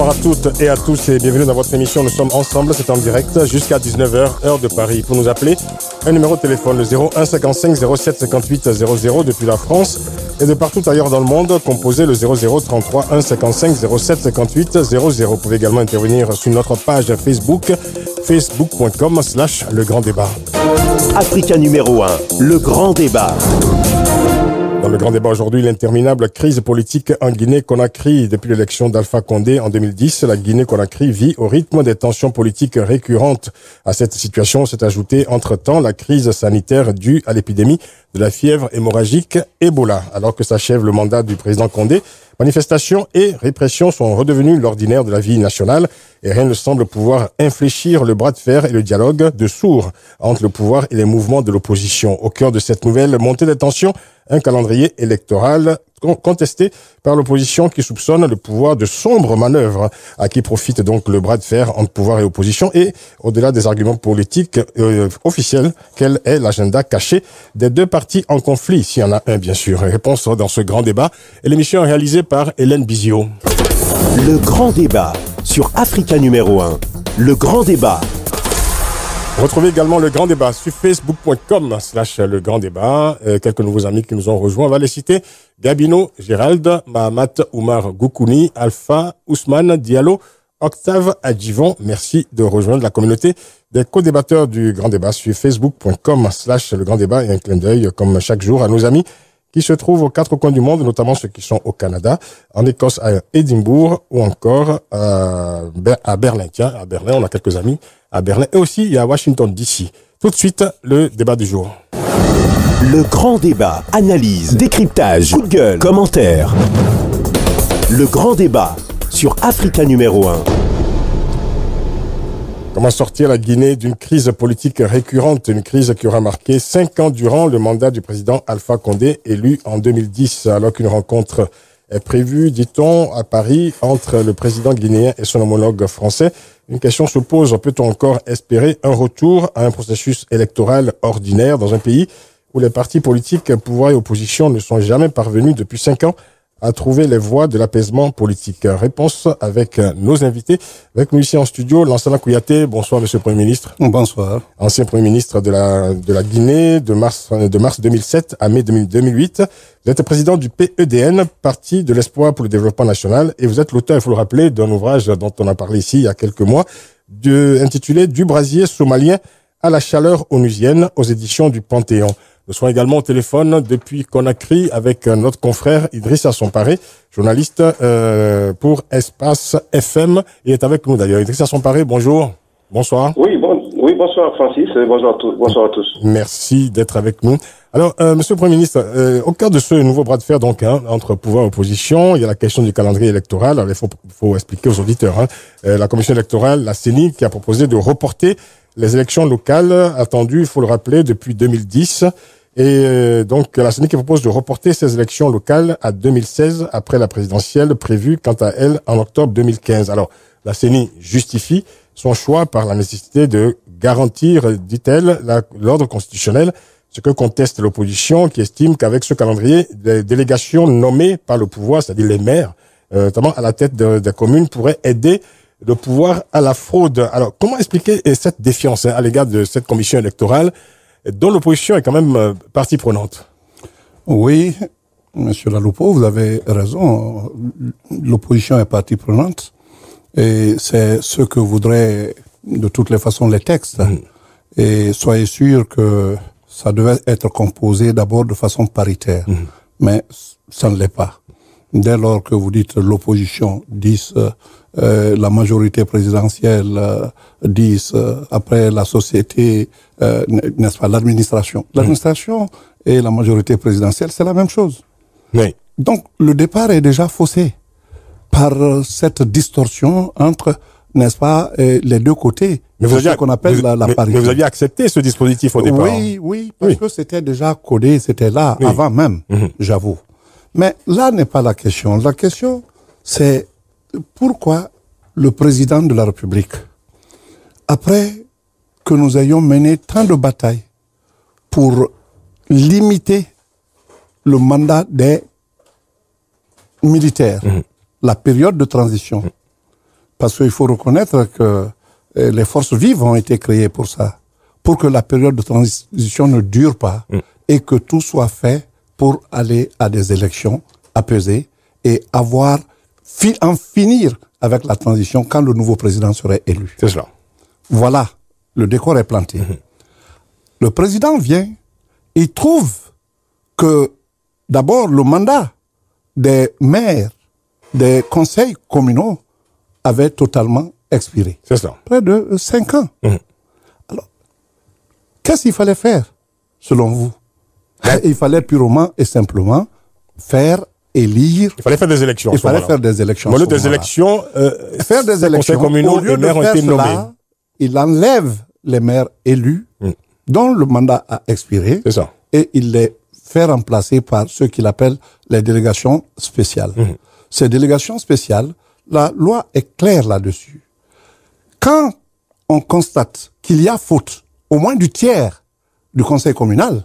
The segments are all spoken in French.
Bonsoir à toutes et à tous et bienvenue dans votre émission. Nous sommes ensemble, c'est en direct jusqu'à 19h, heure de Paris. Pour nous appeler, un numéro de téléphone, le 01 55 07 58 00 depuis la France et de partout ailleurs dans le monde, composez le 00 33 1 55 07 58 00. Vous pouvez également intervenir sur notre page Facebook, facebook.com/le grand débat. Africa numéro 1, le grand débat. Dans le grand débat aujourd'hui, l'interminable crise politique en Guinée-Conakry. Depuis l'élection d'Alpha Condé en 2010, la Guinée-Conakry vit au rythme des tensions politiques récurrentes. À cette situation s'est ajoutée entre-temps la crise sanitaire due à l'épidémie de la fièvre hémorragique Ebola. Alors que s'achève le mandat du président Condé, manifestations et répressions sont redevenues l'ordinaire de la vie nationale et rien ne semble pouvoir infléchir le bras de fer et le dialogue de sourds entre le pouvoir et les mouvements de l'opposition. Au cœur de cette nouvelle montée des tensions, un calendrier électoral contesté par l'opposition qui soupçonne le pouvoir de sombres manœuvres à qui profite donc le bras de fer entre pouvoir et opposition et au-delà des arguments politiques officiels, quel est l'agenda caché des deux partis en conflit, s'il y en a un bien sûr. Réponse dans ce grand débat et l'émission est réalisée par Hélène Bizio. Le grand débat sur Africa numéro 1. Le grand débat. Retrouvez également le grand débat sur facebook.com/le grand débat. Quelques nouveaux amis qui nous ont rejoints. On va les citer. Gabino, Gérald, Mahamat, Oumar Goukouni, Alpha, Ousmane, Diallo, Octave, Adjivon. Merci de rejoindre la communauté des co-débatteurs du grand débat sur facebook.com/le grand débat et un clin d'œil comme chaque jour à nos amis qui se trouvent aux quatre coins du monde, notamment ceux qui sont au Canada, en Écosse, à Édimbourg ou encore à Berlin. Tiens, à Berlin, on a quelques amis à Berlin et aussi à Washington DC. Tout de suite, le débat du jour. Le grand débat, analyse, décryptage, coup de gueule, commentaires. Le grand débat sur Africa numéro 1. Comment sortir la Guinée d'une crise politique récurrente, une crise qui aura marqué 5 ans durant le mandat du président Alpha Condé, élu en 2010, alors qu'une rencontre est prévue, dit-on, à Paris, entre le président guinéen et son homologue français. Une question se pose, peut-on encore espérer un retour à un processus électoral ordinaire dans un pays où les partis politiques, pouvoir et opposition ne sont jamais parvenus depuis 5 ans à trouver les voies de l'apaisement politique? Réponse avec nos invités. Avec nous ici en studio, Lansana Kouyaté. Bonsoir, monsieur le Premier ministre. Bonsoir. Ancien Premier ministre de la Guinée de mars 2007 à mai 2008. Vous êtes président du PEDN, Parti de l'Espoir pour le Développement National, et vous êtes l'auteur, il faut le rappeler, d'un ouvrage dont on a parlé ici il y a quelques mois, intitulé « Du brasier somalien à la chaleur onusienne » aux éditions du Panthéon. Nous sommes également au téléphone depuis Conakry avec notre confrère Idrissa Somparé, journaliste pour Espace FM. Il est avec nous d'ailleurs. Idrissa Somparé, bonjour. Bonsoir. Oui, bonsoir Francis. Bonsoir à tous. Merci d'être avec nous. Alors, monsieur le Premier ministre, au cœur de ce nouveau bras de fer donc entre pouvoir et opposition, il y a la question du calendrier électoral. Alors, il faut expliquer aux auditeurs. La commission électorale, la CENI, qui a proposé de reporter les élections locales attendues, il faut le rappeler, depuis 2010. Et donc, la CENI qui propose de reporter ces élections locales à 2016 après la présidentielle prévue, quant à elle, en octobre 2015. Alors, la CENI justifie son choix par la nécessité de garantir, dit-elle, l'ordre constitutionnel, ce que conteste l'opposition qui estime qu'avec ce calendrier, les délégations nommées par le pouvoir, c'est-à-dire les maires, notamment à la tête des communes, pourraient aider le pouvoir à la fraude. Alors, comment expliquer cette défiance à l'égard de cette commission électorale dont l'opposition est quand même partie prenante? Oui, monsieur Laloupo, vous avez raison. L'opposition est partie prenante et c'est ce que voudraient de toutes les façons les textes. Et soyez sûr que ça devait être composé d'abord de façon paritaire. Mais ça ne l'est pas. Dès lors que vous dites l'opposition 10, la majorité présidentielle 10, après la société, n'est-ce pas, l'administration. L'administration et la majorité présidentielle, c'est la même chose. Oui. Donc, le départ est déjà faussé par cette distorsion entre, n'est-ce pas, les deux côtés. Mais ce qu'on appelle la parité. Mais vous aviez accepté ce dispositif au départ. Oui, parce que c'était déjà codé, c'était là, avant même, j'avoue. Mais là n'est pas la question. La question, c'est pourquoi le président de la République, après que nous ayons mené tant de batailles pour limiter le mandat des militaires, la période de transition, Parce qu'il faut reconnaître que les forces vives ont été créées pour ça, pour que la période de transition ne dure pas et que tout soit fait pour aller à des élections apaisées et en finir avec la transition quand le nouveau président serait élu. C'est cela. Voilà, le décor est planté. Le président vient, il trouve que d'abord le mandat des maires, des conseils communaux avait totalement expiré. C'est cela. Près de 5 ans. Alors, qu'est-ce qu'il fallait faire, selon vous? Il fallait purement et simplement faire élire. Il fallait faire des élections. Il fallait faire des élections. Au lieu des élections, faire des élections communaux, les maires ont été nommés. Il enlève les maires élus dont le mandat a expiré. C'est ça. Et il les fait remplacer par ce qu'il appelle les délégations spéciales. Ces délégations spéciales, la loi est claire là-dessus. Quand on constate qu'il y a faute, au moins du tiers du conseil communal,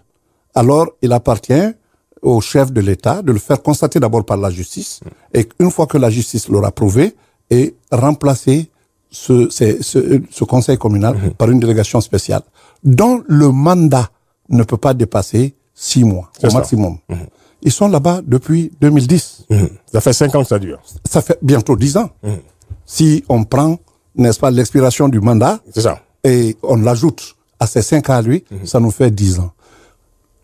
alors il appartient au chef de l'État de le faire constater d'abord par la justice, et une fois que la justice l'aura prouvé, et remplacer ce conseil communal par une délégation spéciale, dont le mandat ne peut pas dépasser 6 mois au maximum. Ils sont là-bas depuis 2010. Ça fait 5 ans que ça dure. Ça fait bientôt 10 ans. Si on prend, n'est-ce pas, l'expiration du mandat, c'est ça, et on l'ajoute à ces 5 ans à lui, ça nous fait 10 ans.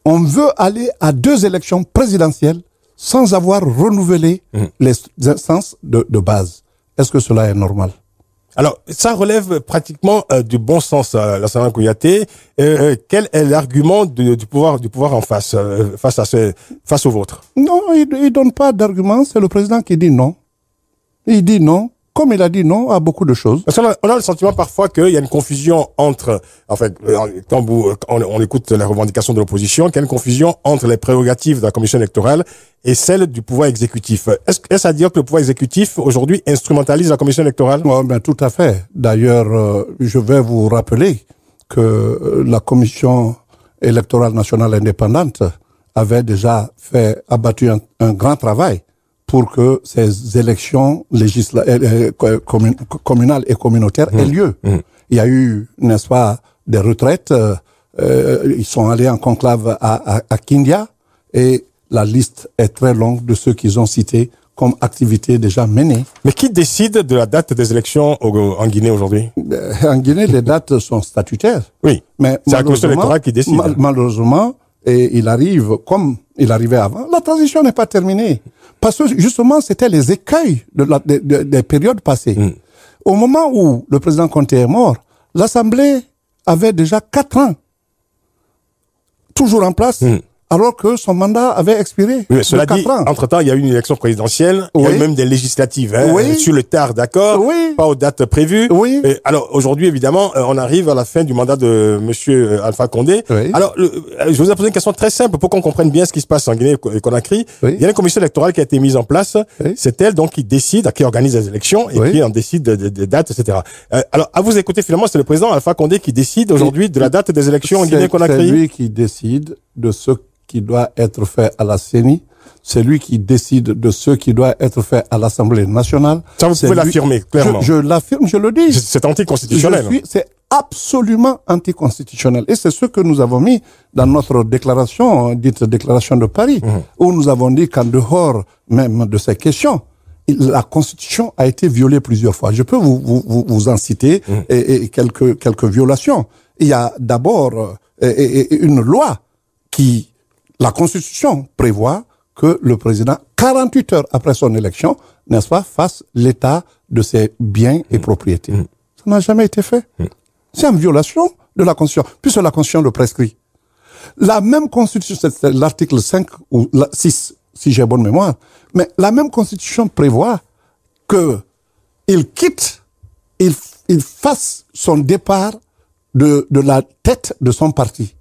On veut aller à 2 élections présidentielles sans avoir renouvelé les instances de base. Est-ce que cela est normal? Alors, ça relève pratiquement du bon sens, Lassana Kouyaté. Quel est l'argument du pouvoir en face, face au vôtre? Non, il donne pas d'argument. C'est le président qui dit non. Il dit non, comme il a dit non à beaucoup de choses. Parce qu'on a le sentiment parfois qu'il y a une confusion entre, en fait, quand on écoute les revendications de l'opposition, qu'il y a une confusion entre les prérogatives de la commission électorale et celles du pouvoir exécutif. Est-ce à dire que le pouvoir exécutif, aujourd'hui, instrumentalise la commission électorale? Oh, ben, tout à fait. D'ailleurs, je vais vous rappeler que la commission électorale nationale indépendante avait déjà abattu un grand travail pour que ces élections communales et communautaires aient lieu. Il y a eu, n'est-ce pas, des retraites. Ils sont allés en conclave à Kindia, et la liste est très longue de ceux qu'ils ont cités comme activités déjà menées. Mais qui décide de la date des élections en Guinée aujourd'hui? En Guinée, les dates sont statutaires. Oui, mais c'est la commission électorale qui décide. Malheureusement, et il arrive comme il arrivait avant, la transition n'est pas terminée. Parce que justement, c'était les écueils des périodes passées. Au moment où le président Conté est mort, l'Assemblée avait déjà 4 ans, toujours en place, alors que son mandat avait expiré. Oui, cela dit, entre-temps, il y a eu une élection présidentielle, il y a eu même des législatives, sur le tard, d'accord, pas aux dates prévues. Et alors, aujourd'hui, évidemment, on arrive à la fin du mandat de monsieur Alpha Condé. Alors, je vous ai posé une question très simple pour qu'on comprenne bien ce qui se passe en Guinée-Conakry. Il y a une commission électorale qui a été mise en place. C'est elle, donc, qui décide, qui organise les élections et qui en décide des dates, etc. Alors, à vous écouter, finalement, c'est le président Alpha Condé qui décide aujourd'hui de la date des élections en Guinée-Conakry. C'est lui qui décide de ce qui doit être fait à la CENI, c'est lui qui décide de ce qui doit être fait à l'Assemblée nationale. Ça, vous pouvez l'affirmer, clairement. Je l'affirme, je le dis. C'est anticonstitutionnel. C'est absolument anticonstitutionnel. Et c'est ce que nous avons mis dans notre déclaration, dite déclaration de Paris, où nous avons dit qu'en dehors même de ces questions, la Constitution a été violée plusieurs fois. Je peux vous en citer et quelques violations. Il y a d'abord une loi qui... La Constitution prévoit que le président, 48 heures après son élection, n'est-ce pas, fasse l'état de ses biens et propriétés. Ça n'a jamais été fait. C'est une violation de la Constitution, puisque la Constitution le prescrit. La même Constitution, c'est l'article 5 ou 6, si j'ai bonne mémoire, mais la même Constitution prévoit que il fasse son départ de la tête de son parti,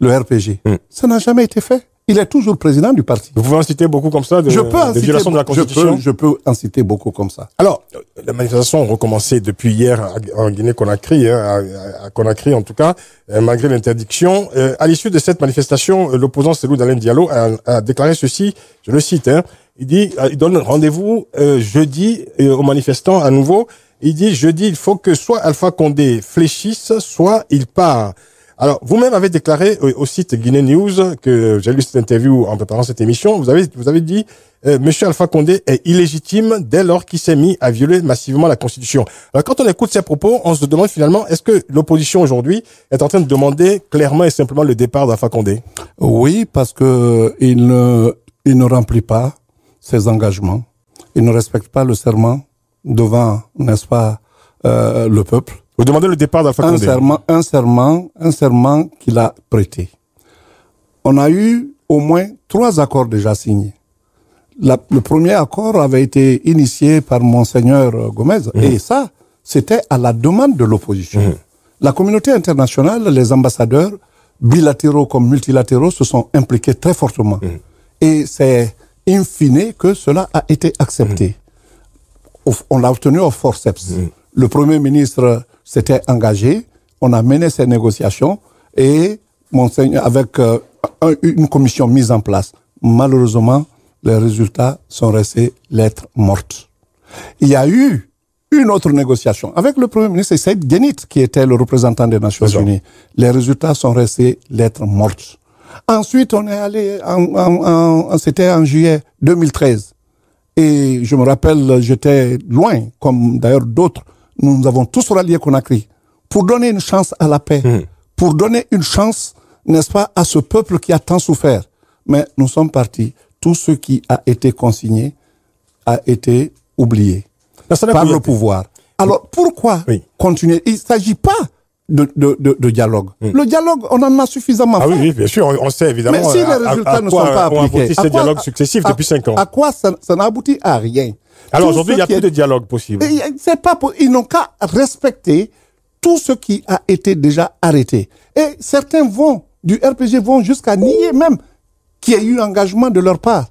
le RPG. Ça n'a jamais été fait. Il est toujours président du parti. Vous pouvez en citer beaucoup comme ça, de violations de la Constitution? Je peux en citer beaucoup comme ça. Alors, les manifestations ont recommencé depuis hier en Guinée-Conakry, à Conakry en tout cas, malgré l'interdiction. À l'issue de cette manifestation, l'opposant Cellou Dalein Diallo a déclaré ceci, je le cite, il donne rendez-vous jeudi aux manifestants à nouveau. Il dit jeudi, il faut que soit Alpha Condé fléchisse, soit il part. Alors, vous-même avez déclaré au site Guinée News, que j'ai lu cette interview en préparant cette émission, vous avez dit Monsieur Alpha Condé est illégitime dès lors qu'il s'est mis à violer massivement la Constitution. Alors, quand on écoute ces propos, on se demande finalement, est-ce que l'opposition aujourd'hui est en train de demander clairement et simplement le départ d'Alpha Condé? Oui, parce que il ne remplit pas ses engagements. Il ne respecte pas le serment devant, n'est-ce pas, le peuple. Vous demandez le départ d'Alpha Condé? Un serment qu'il a prêté. On a eu au moins 3 accords déjà signés. Le premier accord avait été initié par Monseigneur Gomez, et ça, c'était à la demande de l'opposition. La communauté internationale, les ambassadeurs, bilatéraux comme multilatéraux, se sont impliqués très fortement. Et c'est in fine que cela a été accepté. On l'a obtenu au forceps. Le Premier ministre s'était engagé, on a mené ces négociations et Monseigneur, avec une commission mise en place. Malheureusement, les résultats sont restés lettres mortes. Il y a eu une autre négociation avec le Premier ministre Saïd Guénit, qui était le représentant des Nations Unies. Les résultats sont restés lettres mortes. Ensuite, on est allé, c'était en juillet 2013. Et je me rappelle, j'étais loin, comme d'ailleurs d'autres. Nous avons tous rallié Conakry pour donner une chance à la paix, pour donner une chance, n'est-ce pas, à ce peuple qui a tant souffert. Mais nous sommes partis. Tout ce qui a été consigné a été oublié par le pouvoir. Alors, pourquoi continuer? Il ne s'agit pas de dialogue. Le dialogue, on en a suffisamment fait. Oui, bien sûr, on sait évidemment. Mais si les résultats ne sont pas appliqués, ces dialogues successifs depuis 5 ans. À quoi ça n'a abouti à rien? Alors aujourd'hui, il n'y a plus de dialogue possible. C'est pas ils n'ont qu'à respecter tout ce qui a été déjà arrêté. Et certains du RPG vont jusqu'à nier même qu'il y ait eu engagement de leur part.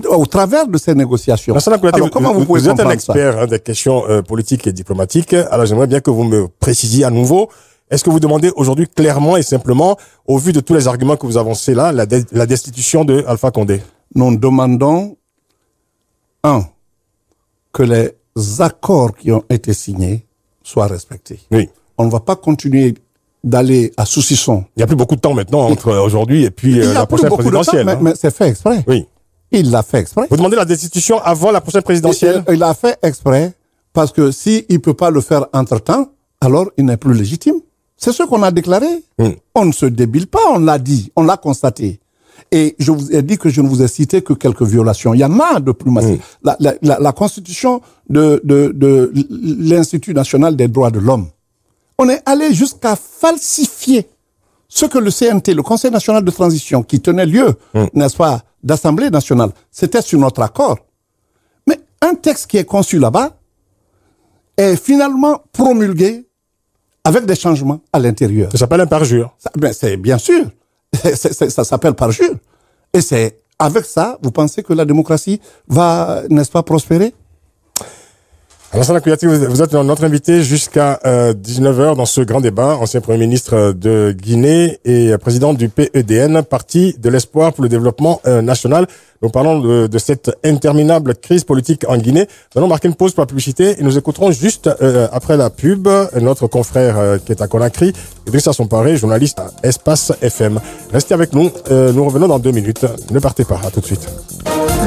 Au travers de ces négociations. Alors, comment vous êtes un expert des questions politiques et diplomatiques. Alors, j'aimerais bien que vous me précisiez à nouveau. Est-ce que vous demandez aujourd'hui clairement et simplement, au vu de tous les arguments que vous avancez là, la destitution de Alpha Condé? Nous demandons, que les accords qui ont été signés soient respectés. Oui. On ne va pas continuer d'aller à saucisson. Il n'y a plus beaucoup de temps maintenant entre aujourd'hui et puis la prochaine présidentielle. Mais c'est fait exprès. Oui. Il l'a fait exprès. Vous demandez la destitution avant la prochaine présidentielle? Il l'a fait exprès parce que s'il ne peut pas le faire entre-temps, alors il n'est plus légitime. C'est ce qu'on a déclaré. On ne se débile pas, on l'a dit, on l'a constaté. Et je vous ai dit que je ne vous ai cité que quelques violations. Il y en a de plus massives. La constitution de l'Institut national des droits de l'homme, on est allé jusqu'à falsifier ce que le CNT, le Conseil national de transition, qui tenait lieu, n'est-ce pas, d'Assemblée nationale, c'était sur notre accord. Mais un texte qui est conçu là-bas est finalement promulgué avec des changements à l'intérieur. Ça s'appelle un parjure. C'est bien sûr. Ça s'appelle parjure. Et c'est avec ça, vous pensez que la démocratie va, n'est-ce pas, prospérer? Alassane Kouyaté, vous êtes notre invité jusqu'à 19h dans ce grand débat, ancien Premier ministre de Guinée et président du PEDN, Parti de l'Espoir pour le développement national. Nous parlons de cette interminable crise politique en Guinée. Nous allons marquer une pause pour la publicité et nous écouterons juste après la pub notre confrère qui est à Conakry, Idrissa Somparé, journaliste à Espace FM. Restez avec nous, nous revenons dans 2 minutes. Ne partez pas, à tout de suite.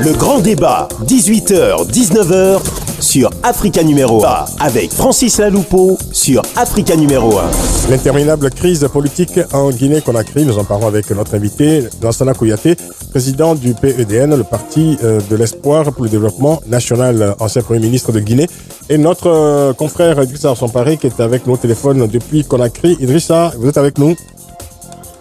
Le grand débat, 18h, 19h, sur Africa numéro 1, avec Francis Laloupeau sur Africa numéro 1. L'interminable crise politique en Guinée-Conakry, nous en parlons avec notre invité, Alassane Kouyaté, président du PEDN, le Parti de l'Espoir pour le développement national, ancien Premier ministre de Guinée, et notre confrère Idrissa Somparé qui est avec nous au téléphone depuis Conakry. Idrissa, vous êtes avec nous?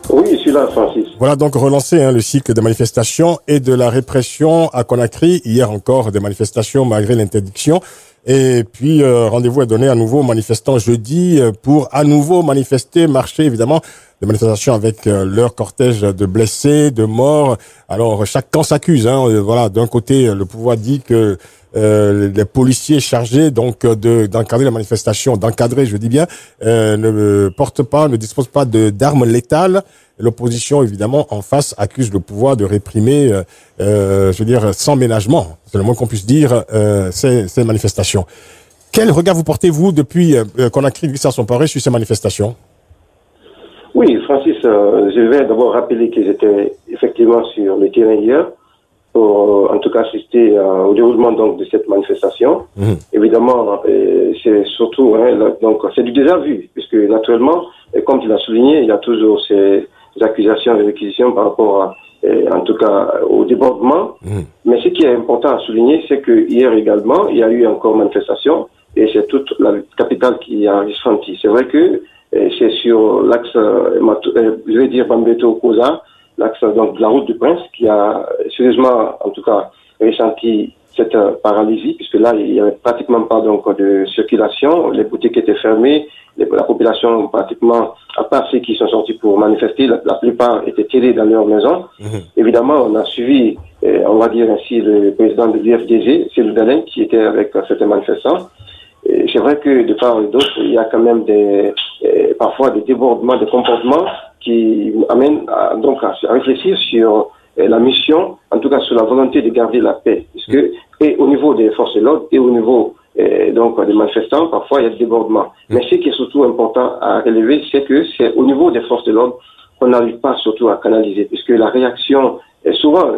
Oui, je suis là, Francis. Voilà donc relancé le cycle des manifestations et de la répression à Conakry. Hier encore, des manifestations malgré l'interdiction. Et puis, rendez-vous est donné à nouveau aux manifestants jeudi pour à nouveau manifester, marcher, évidemment. Des manifestations avec leur cortège de blessés, de morts. Alors, chaque camp s'accuse. Voilà, d'un côté, le pouvoir dit que les policiers chargés donc d'encadrer la manifestation, d'encadrer, je dis bien, ne disposent pas d'armes létales. L'opposition, évidemment, en face, accuse le pouvoir de réprimer, je veux dire, sans ménagement, c'est le moins qu'on puisse dire, ces manifestations. Quel regard vous portez-vous depuis Conakry vit s'emparer sur ces manifestations? Oui, Francis, je vais d'abord rappeler qu'ils étaient effectivement sur le terrain hier pour, en tout cas, assister au déroulement donc de cette manifestation. Évidemment, c'est surtout, donc c'est du déjà vu, puisque naturellement, comme tu l'as souligné, il y a toujours ces accusations et réquisitions par rapport à, en tout cas, au débordement. Mais ce qui est important à souligner, c'est que hier également, il y a eu encore manifestation et c'est toute la capitale qui a ressenti. C'est vrai que c'est sur l'axe, je vais dire Bambeto-Koza, l'axe donc de la route du Prince, qui a sérieusement, en tout cas, ressenti cette paralysie, puisque là, il n'y avait pratiquement pas donc de circulation, les boutiques étaient fermées, la population pratiquement, à part ceux qui sont sortis pour manifester, la plupart étaient tirés dans leur maison. Évidemment, on a suivi, on va dire ainsi, le président de l'UFDG, Cellou Dalein, qui était avec certains manifestants. C'est vrai que de part et d'autre, il y a quand même parfois des débordements de comportements qui amènent donc à réfléchir sur la mission, en tout cas sur la volonté de garder la paix, puisque et au niveau des forces de l'ordre et au niveau donc des manifestants, parfois il y a des débordements. Mais ce qui est surtout important à relever, c'est que c'est au niveau des forces de l'ordre qu'on n'arrive pas surtout à canaliser, puisque la réaction est souvent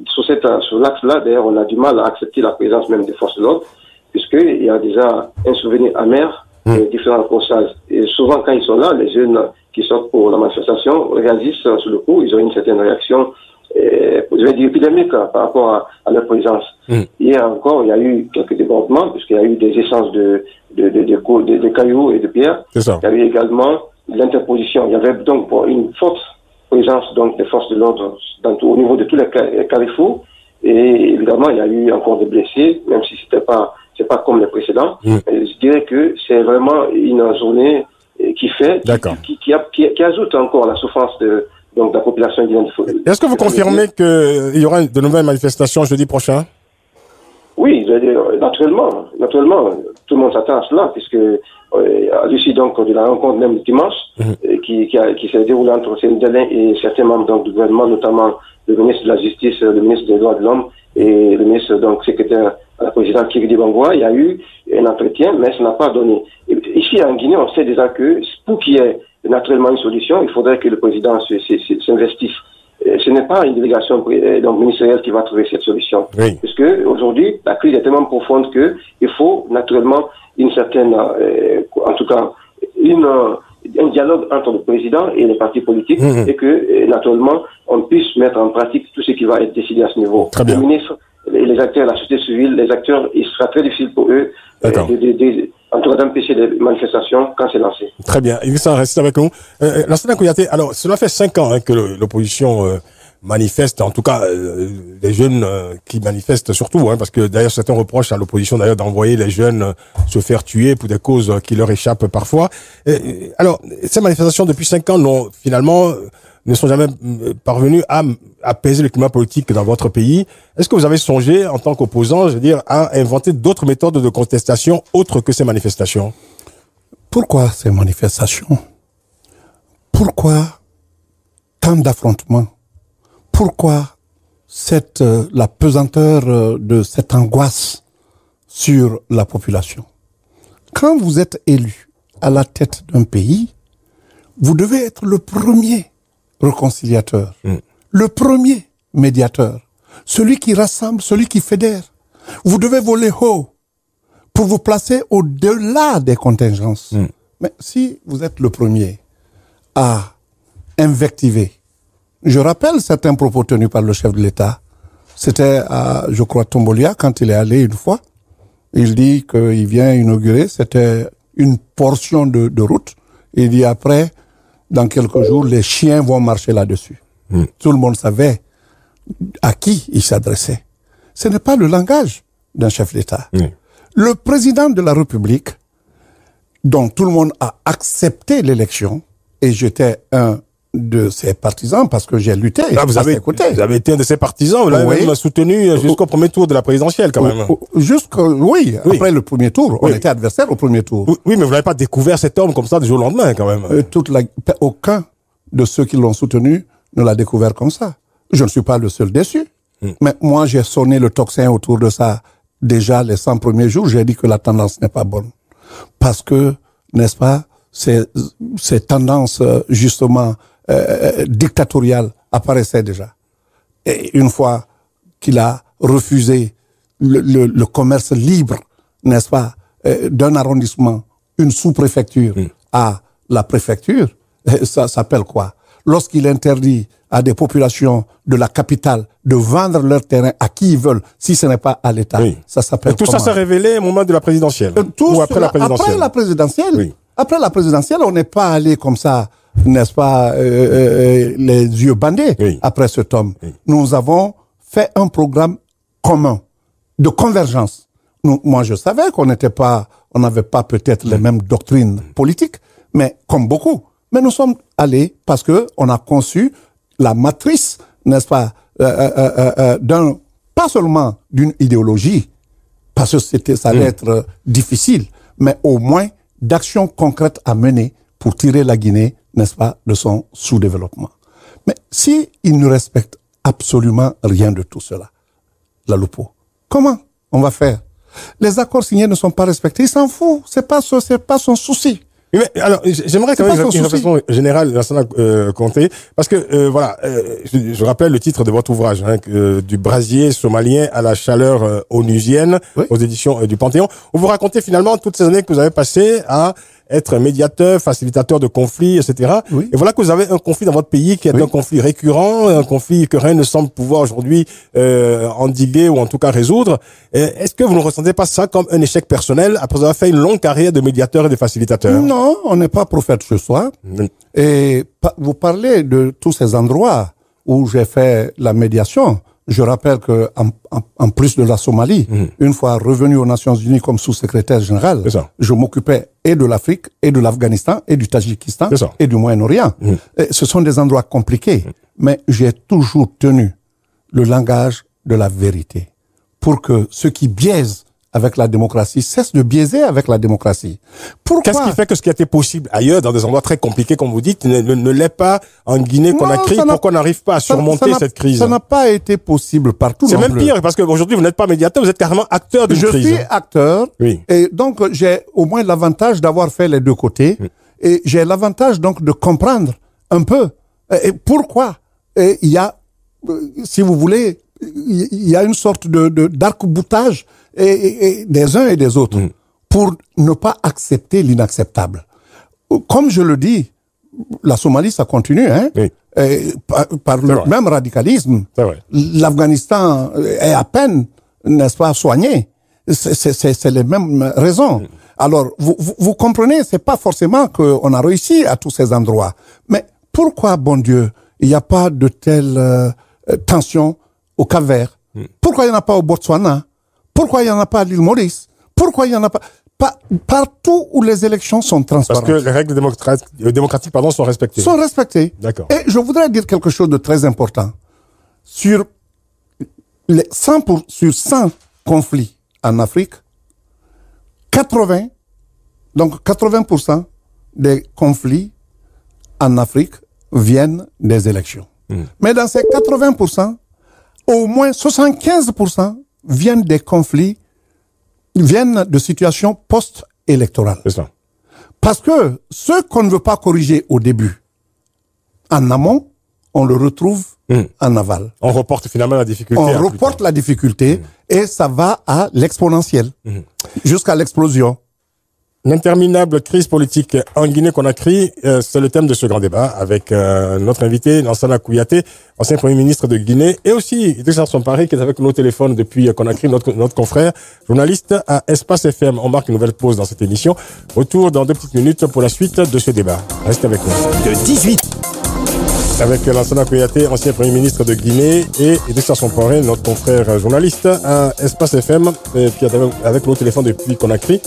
sur l'axe-là, d'ailleurs, on a du mal à accepter la présence même des forces de l'ordre, puisqu'il y a déjà un souvenir amer de différents causages. Et souvent, quand ils sont là, les jeunes qui sortent pour la manifestation réagissent sur le coup, ils ont une certaine réaction, je vais dire épidémique par rapport à leur présence. Hier encore, il y a eu quelques débordements, puisqu'il y a eu des échanges de cailloux et de pierres. Il y a eu également l'interposition. Il y avait donc une forte présence donc des forces de l'ordre au niveau de tous les carrefours. Et évidemment, il y a eu encore des blessés, même si c'est pas comme les précédents. Je dirais que c'est vraiment une journée qui ajoute encore la souffrance de la population guinéenne. Est-ce que vous confirmez qu'il y aura de nouvelles manifestations jeudi prochain? Oui, naturellement, tout le monde s'attend à cela, puisque à l'issue donc de la rencontre même dimanche, qui s'est déroulée entre Cellou Dalein et certains membres donc, du gouvernement, notamment le ministre de la Justice, le ministre des Droits de l'Homme et le ministre donc secrétaire à la présidente Kiridi Bangwa, il y a eu un entretien, mais ça n'a pas donné. Et ici en Guinée, on sait déjà que pour qu'il y ait naturellement une solution, il faudrait que le président s'investisse. Ce n'est pas une délégation donc ministérielle qui va trouver cette solution. Parce que aujourd'hui, la crise est tellement profonde que il faut naturellement une certaine, en tout cas, un dialogue entre le président et les partis politiques et que naturellement on puisse mettre en pratique tout ce qui va être décidé à ce niveau. Très bien. Le ministre, les acteurs, la société civile, les acteurs, il sera très difficile pour eux en tout cas d'empêcher les manifestations quand c'est lancé. Très bien. Idrissa, reste avec nous. Lansana Kouyaté, alors cela fait 5 ans que l'opposition manifeste, en tout cas les jeunes qui manifestent surtout, parce que d'ailleurs certains reprochent à l'opposition d'ailleurs d'envoyer les jeunes se faire tuer pour des causes qui leur échappent parfois. Alors ces manifestations depuis 5 ans ne sont jamais parvenues à apaiser le climat politique dans votre pays. Est-ce que vous avez songé, en tant qu'opposant, je veux dire, à inventer d'autres méthodes de contestation autres que ces manifestations? Pourquoi ces manifestations? Pourquoi tant d'affrontements? Pourquoi la pesanteur de cette angoisse sur la population? Quand vous êtes élu à la tête d'un pays, vous devez être le premier réconciliateur, le premier médiateur, celui qui rassemble, celui qui fédère. Vous devez voler haut pour vous placer au-delà des contingences. Mais si vous êtes le premier à invectiver, je rappelle certains propos tenus par le chef de l'État. C'était à, je crois, Tombolia, quand il est allé une fois. Il dit qu'il vient inaugurer, c'était une portion de route. Il dit après, dans quelques jours, les chiens vont marcher là-dessus. Tout le monde savait à qui il s'adressait. Ce n'est pas le langage d'un chef d'État. Le président de la République, dont tout le monde a accepté l'élection, et j'étais un de ses partisans parce que j'ai lutté. Vous avez été un de ses partisans, vous l'avez même soutenu jusqu'au premier tour de la présidentielle quand même. Oui, après le premier tour. On était adversaires au premier tour. Oui, mais vous n'avez pas découvert cet homme comme ça du jour au lendemain quand même. Aucun de ceux qui l'ont soutenu ne l'a découvert comme ça. Je ne suis pas le seul déçu. Mais moi, j'ai sonné le tocsin autour de ça déjà les 100 premiers jours. J'ai dit que la tendance n'est pas bonne. Parce que, n'est-ce pas, ces tendances, justement, dictatoriales apparaissaient déjà. Et une fois qu'il a refusé le commerce libre, n'est-ce pas, d'un arrondissement, une sous-préfecture à la préfecture, ça s'appelle quoi? Lorsqu'il interdit à des populations de la capitale de vendre leur terrain à qui ils veulent, si ce n'est pas à l'État, ça s'appelle comment? Tout ça s'est révélé au moment de la présidentielle. Ou après la présidentielle. Après la présidentielle. Oui. Après la présidentielle, on n'est pas allé comme ça, n'est-ce pas, les yeux bandés après cet homme. Oui. Nous avons fait un programme commun de convergence. Moi, je savais qu'on n'avait pas peut-être les mêmes doctrines politiques, mais comme beaucoup. Mais nous sommes allés parce que on a conçu la matrice, n'est-ce pas, pas seulement d'une idéologie, parce que ça allait être difficile, mais au moins d'actions concrètes à mener pour tirer la Guinée, n'est-ce pas, de son sous-développement. Mais si il ne respecte absolument rien de tout cela, la Lupo, comment on va faire? Les accords signés ne sont pas respectés, il s'en fout, c'est pas son souci. Mais alors, j'aimerais quand même une réflexion générale, Lansana Conté, parce que voilà, je rappelle le titre de votre ouvrage, du brasier somalien à la chaleur onusienne, aux éditions du Panthéon, où vous racontez finalement toutes ces années que vous avez passées à être médiateur, facilitateur de conflits, etc. Oui. Et voilà que vous avez un conflit dans votre pays qui est un conflit récurrent, un conflit que rien ne semble pouvoir aujourd'hui endiguer ou en tout cas résoudre. Est-ce que vous ne ressentez pas ça comme un échec personnel après avoir fait une longue carrière de médiateur et de facilitateur? Non, on n'est pas prophète ce soir. Et vous parlez de tous ces endroits où j'ai fait la médiation. Je rappelle que en plus de la Somalie, une fois revenu aux Nations Unies comme sous-secrétaire général, je m'occupais et de l'Afrique, et de l'Afghanistan, et du Tadjikistan, et du Moyen-Orient. Ce sont des endroits compliqués, mais j'ai toujours tenu le langage de la vérité pour que ceux qui biaisent avec la démocratie cessent de biaiser avec la démocratie. Pourquoi? Qu'est-ce qui fait que ce qui a été possible ailleurs, dans des endroits très compliqués, comme vous dites, ne l'est pas en Guinée-Conakry? Pourquoi on n'arrive pas à surmonter cette crise? Ça n'a pas été possible partout. C'est même pire, parce qu'aujourd'hui, vous n'êtes pas médiateur, vous êtes carrément acteur d'une crise. Je suis acteur, et donc j'ai au moins l'avantage d'avoir fait les deux côtés, et j'ai l'avantage donc de comprendre un peu et pourquoi il y a, si vous voulez, il y a une sorte d'arc-boutage et des uns et des autres pour ne pas accepter l'inacceptable. Comme je le dis, la Somalie, ça continue, par le même radicalisme. L'Afghanistan est à peine, n'est-ce pas, soigné. C'est les mêmes raisons. Alors, vous comprenez, c'est pas forcément qu'on a réussi à tous ces endroits. Mais pourquoi, bon Dieu, il n'y a pas de telle tension au Cap-Vert? Pourquoi il n'y en a pas au Botswana? Pourquoi il n'y en a pas à l'île Maurice? Pourquoi il n'y en a pas partout où les élections sont transparentes? Parce que les règles démocratiques sont respectées. Sont respectées. D'accord. Et je voudrais dire quelque chose de très important. Sur 100 conflits en Afrique, 80% des conflits en Afrique viennent des élections. Mais dans ces 80%, au moins 75% viennent des conflits, viennent de situations post-électorales. C'est ça. Parce que ce qu'on ne veut pas corriger au début, en amont, on le retrouve en aval. On reporte finalement la difficulté. On reporte la difficulté et ça va à l'exponentiel, jusqu'à l'explosion. L'interminable crise politique en Guinée-Conakry, c'est le thème de ce grand débat avec notre invité, Lansana Kouyaté, ancien Premier ministre de Guinée, et aussi Idrissa Sompare, qui est avec nos téléphones depuis Conakry, notre confrère, journaliste à Espace FM. On marque une nouvelle pause dans cette émission. Retour dans 2 petites minutes pour la suite de ce débat. Restez avec nous. De 18 Avec Lansana Kouyaté, ancien Premier ministre de Guinée, et Idrissa Somporé, notre confrère journaliste à Espace FM, qui est avec nous au téléphone depuis Conakry.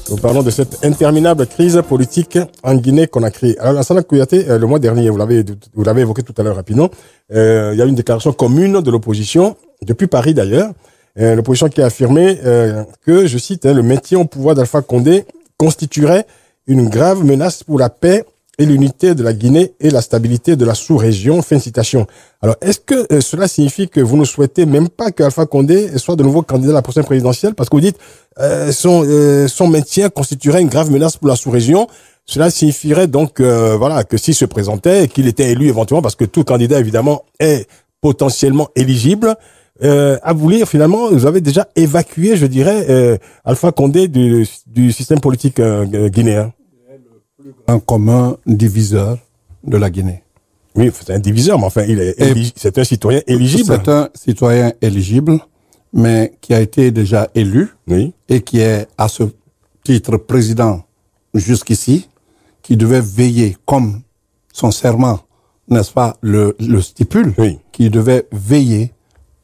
Nous parlons de cette interminable crise politique en Guinée-Conakry. Alors, Lansana Kouyaté, le mois dernier, vous l'avez évoqué tout à l'heure rapidement, il y a une déclaration commune de l'opposition, depuis Paris d'ailleurs, l'opposition qui a affirmé que, je cite, le maintien au pouvoir d'Alpha Condé constituerait une grave menace pour la paix et l'unité de la Guinée et la stabilité de la sous-région. Fin de citation. Alors, est-ce que cela signifie que vous ne souhaitez même pas qu'Alpha Condé soit de nouveau candidat à la prochaine présidentielle? Parce que vous dites son maintien constituerait une grave menace pour la sous-région. Cela signifierait donc voilà, que s'il se présentait et qu'il était élu éventuellement, parce que tout candidat évidemment est potentiellement éligible, à vous lire, finalement, vous avez déjà évacué, je dirais, Alpha Condé du système politique guinéen. Un commun diviseur de la Guinée. Oui, c'est un diviseur, mais enfin, c'est un citoyen éligible. C'est un citoyen éligible, mais qui a été déjà élu, oui, et qui est à ce titre président jusqu'ici, qui devait veiller, comme son serment, n'est-ce pas, le stipule, oui, qui devait veiller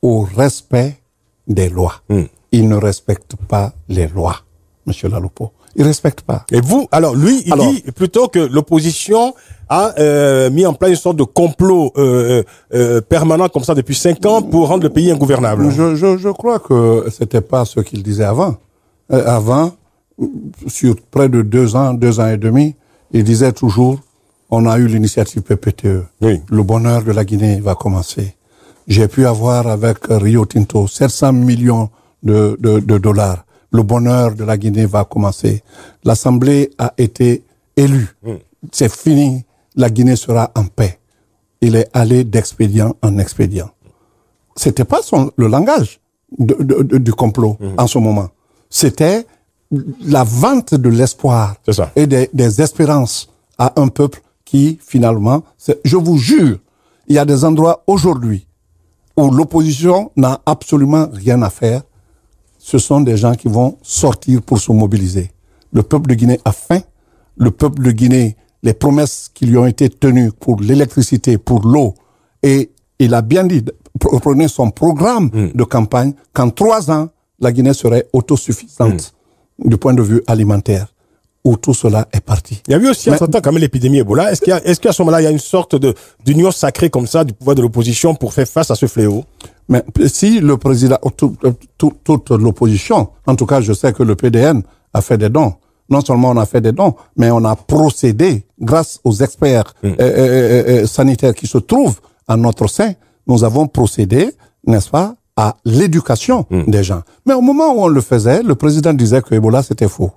au respect des lois. Il ne respecte pas les lois, Monsieur Laloupo. Il respecte pas. Et vous, alors lui, il dit plutôt que l'opposition a mis en place une sorte de complot permanent comme ça depuis 5 ans pour rendre le pays ingouvernable. Je crois que c'était pas ce qu'il disait avant. Avant, sur près de 2 ans et demi, il disait toujours, on a eu l'initiative PPTE. Oui. Le bonheur de la Guinée va commencer. J'ai pu avoir avec Rio Tinto 700 millions de dollars. Le bonheur de la Guinée va commencer. L'Assemblée a été élue. C'est fini. La Guinée sera en paix. Il est allé d'expédient en expédient. C'était pas le langage du complot en ce moment. C'était la vente de l'espoir et des espérances à un peuple qui, finalement, je vous jure, il y a des endroits aujourd'hui où l'opposition n'a absolument rien à faire. Ce sont des gens qui vont sortir pour se mobiliser. Le peuple de Guinée a faim. Le peuple de Guinée, les promesses qui lui ont été tenues pour l'électricité, pour l'eau, et il a bien dit, prenez son programme de campagne, qu'en 3 ans, la Guinée serait autosuffisante du point de vue alimentaire, où tout cela est parti. Il y a eu aussi en ce temps quand même l'épidémie Ebola. Est-ce qu'à ce moment-là, il y a une sorte d'union sacrée comme ça du pouvoir de l'opposition pour faire face à ce fléau? Mais si le président, toute l'opposition, en tout cas je sais que le PDN a fait des dons. Non seulement on a fait des dons, mais on a procédé, grâce aux experts sanitaires qui se trouvent à notre sein, nous avons procédé, n'est-ce pas, à l'éducation des gens. Mais au moment où on le faisait, le président disait que Ebola c'était faux.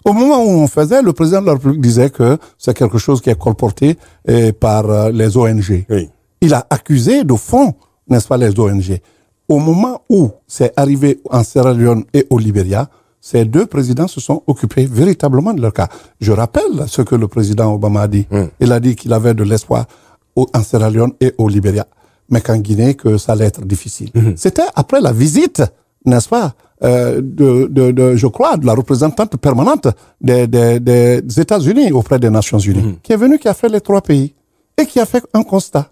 Au moment où on faisait, le président de la République disait que c'est quelque chose qui est colporté par les ONG. Oui. Il a accusé de fond, n'est-ce pas, les ONG. Au moment où c'est arrivé en Sierra Leone et au Libéria, ces 2 présidents se sont occupés véritablement de leur cas. Je rappelle ce que le président Obama a dit. Il a dit qu'il avait de l'espoir en Sierra Leone et au Libéria, mais qu'en Guinée, que ça allait être difficile. C'était après la visite, n'est-ce pas, je crois, de la représentante permanente des États-Unis auprès des Nations Unies, qui est venue, qui a fait les 3 pays, et qui a fait un constat.